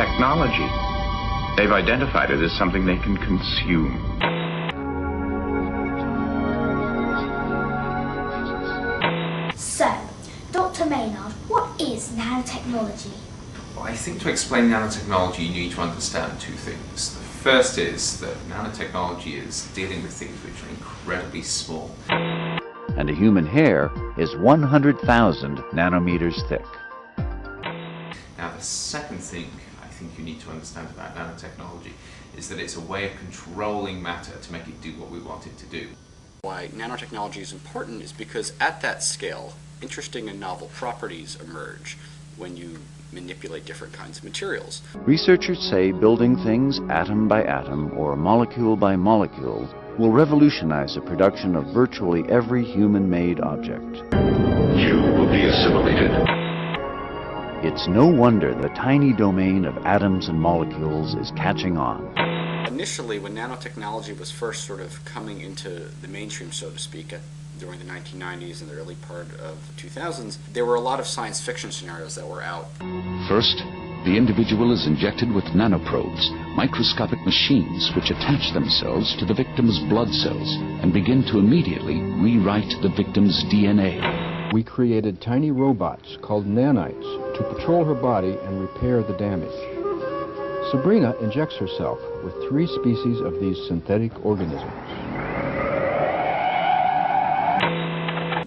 technology. They've identified it as something they can consume. So, Dr. Maynard, what is nanotechnology? Well, I think to explain nanotechnology you need to understand two things. The first is that nanotechnology is dealing with things which are incredibly small. And a human hair is 100,000 nanometers thick. Now the second thing I think you need to understand about nanotechnology is that it's a way of controlling matter to make it do what we want it to do. Why nanotechnology is important is because at that scale, interesting and novel properties emerge when you manipulate different kinds of materials. Researchers say building things atom by atom or molecule by molecule will revolutionize the production of virtually every human-made object. You will be assimilated. It's no wonder the tiny domain of atoms and molecules is catching on. Initially, when nanotechnology was first sort of coming into the mainstream, so to speak, during the 1990s and the early part of the 2000s, there were a lot of science fiction scenarios that were out. First, the individual is injected with nanoprobes, microscopic machines which attach themselves to the victim's blood cells and begin to immediately rewrite the victim's DNA. We created tiny robots called nanites to patrol her body and repair the damage. Sabrina injects herself with 3 species of these synthetic organisms.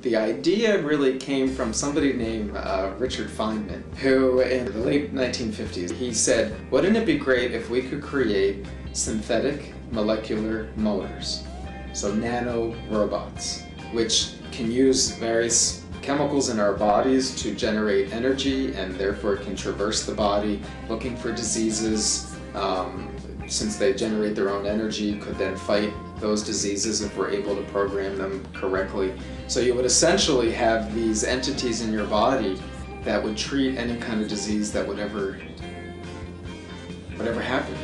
The idea really came from somebody named Richard Feynman, who in the late 1950s, he said, wouldn't it be great if we could create synthetic molecular motors, so nano robots, which can use various chemicals in our bodies to generate energy and therefore can traverse the body looking for diseases. Since they generate their own energy, could then fight those diseases if we're able to program them correctly. So you would essentially have these entities in your body that would treat any kind of disease that would ever happen.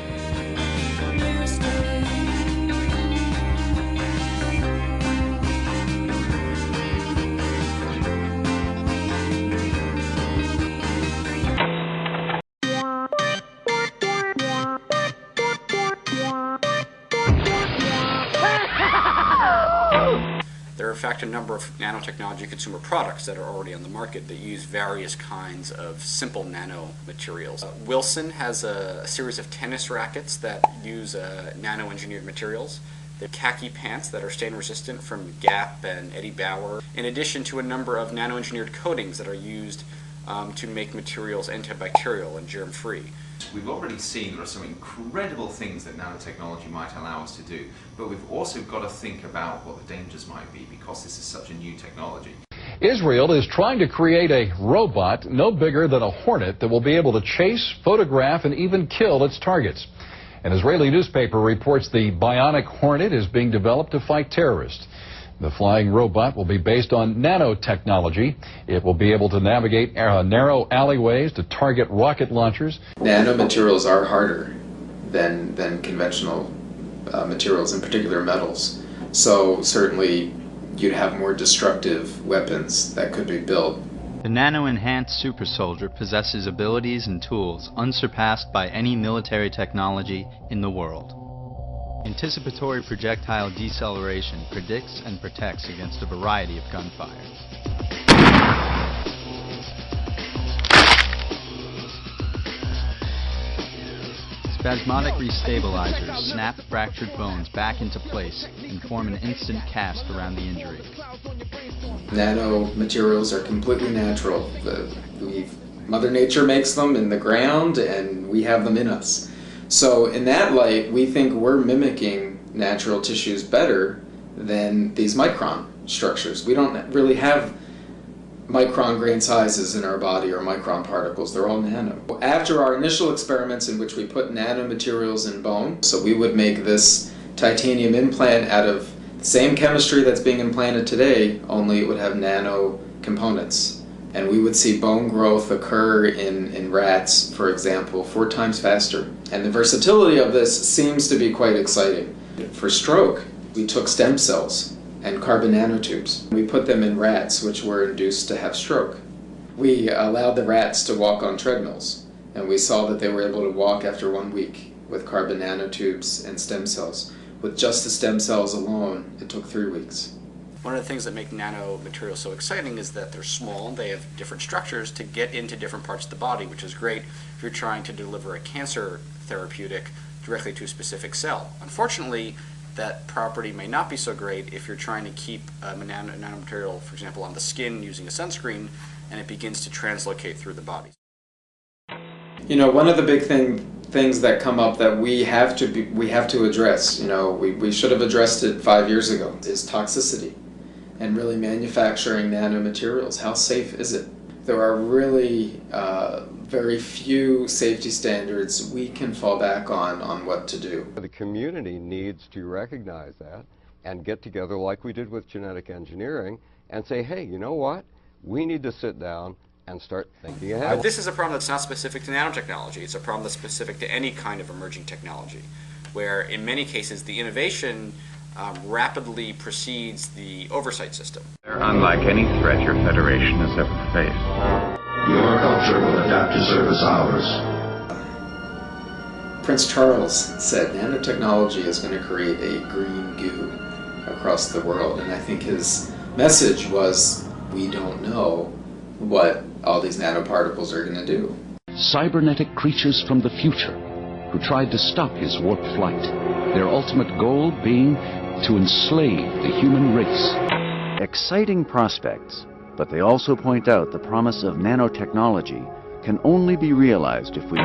There are in fact a number of nanotechnology consumer products that are already on the market that use various kinds of simple nanomaterials. Wilson has a series of tennis rackets that use nano-engineered materials. The khaki pants that are stain resistant from Gap and Eddie Bauer, in addition to a number of nano-engineered coatings that are used to make materials antibacterial and germ-free. We've already seen there are some incredible things that nanotechnology might allow us to do, but we've also got to think about what the dangers might be because this is such a new technology. Israel is trying to create a robot no bigger than a hornet that will be able to chase, photograph, and even kill its targets. An Israeli newspaper reports the bionic hornet is being developed to fight terrorists. The flying robot will be based on nanotechnology. It will be able to navigate narrow alleyways to target rocket launchers. Nanomaterials are harder than conventional materials, in particular metals. So certainly you'd have more destructive weapons that could be built. The nano-enhanced super soldier possesses abilities and tools unsurpassed by any military technology in the world. Anticipatory projectile deceleration predicts and protects against a variety of gunfire. Spasmodic restabilizers snap fractured bones back into place and form an instant cast around the injury. Nanomaterials are completely natural. Mother Nature makes them in the ground and we have them in us. So in that light, we think we're mimicking natural tissues better than these micron structures. We don't really have micron grain sizes in our body or micron particles. They're all nano. After our initial experiments in which we put nanomaterials in bone, so we would make this titanium implant out of the same chemistry that's being implanted today, only it would have nano components. And we would see bone growth occur in rats, for example, 4 times faster. And the versatility of this seems to be quite exciting. For stroke, we took stem cells and carbon nanotubes. We put them in rats which were induced to have stroke. We allowed the rats to walk on treadmills. And we saw that they were able to walk after 1 week with carbon nanotubes and stem cells. With just the stem cells alone, it took 3 weeks. One of the things that make nanomaterials so exciting is that they're small, they have different structures to get into different parts of the body, which is great if you're trying to deliver a cancer therapeutic directly to a specific cell. Unfortunately, that property may not be so great if you're trying to keep a nanomaterial, for example, on the skin using a sunscreen, and it begins to translocate through the body. You know, one of the big things that come up that we have to address, you know, we should have addressed it 5 years ago, is toxicity and really manufacturing nanomaterials. How safe is it? There are really very few safety standards we can fall back on what to do. The community needs to recognize that and get together like we did with genetic engineering and say, hey, you know what? We need to sit down and start thinking ahead. This is a problem that's not specific to nanotechnology. It's a problem that's specific to any kind of emerging technology, where in many cases the innovation rapidly precedes the oversight system. They're unlike any threat your Federation has ever faced. Your culture will adapt to service ours. Prince Charles said nanotechnology is going to create a green goo across the world, and I think his message was, we don't know what all these nanoparticles are going to do. Cybernetic creatures from the future who tried to stop his warp flight, their ultimate goal being to enslave the human race. Exciting prospects, but they also point out the promise of nanotechnology can only be realized if we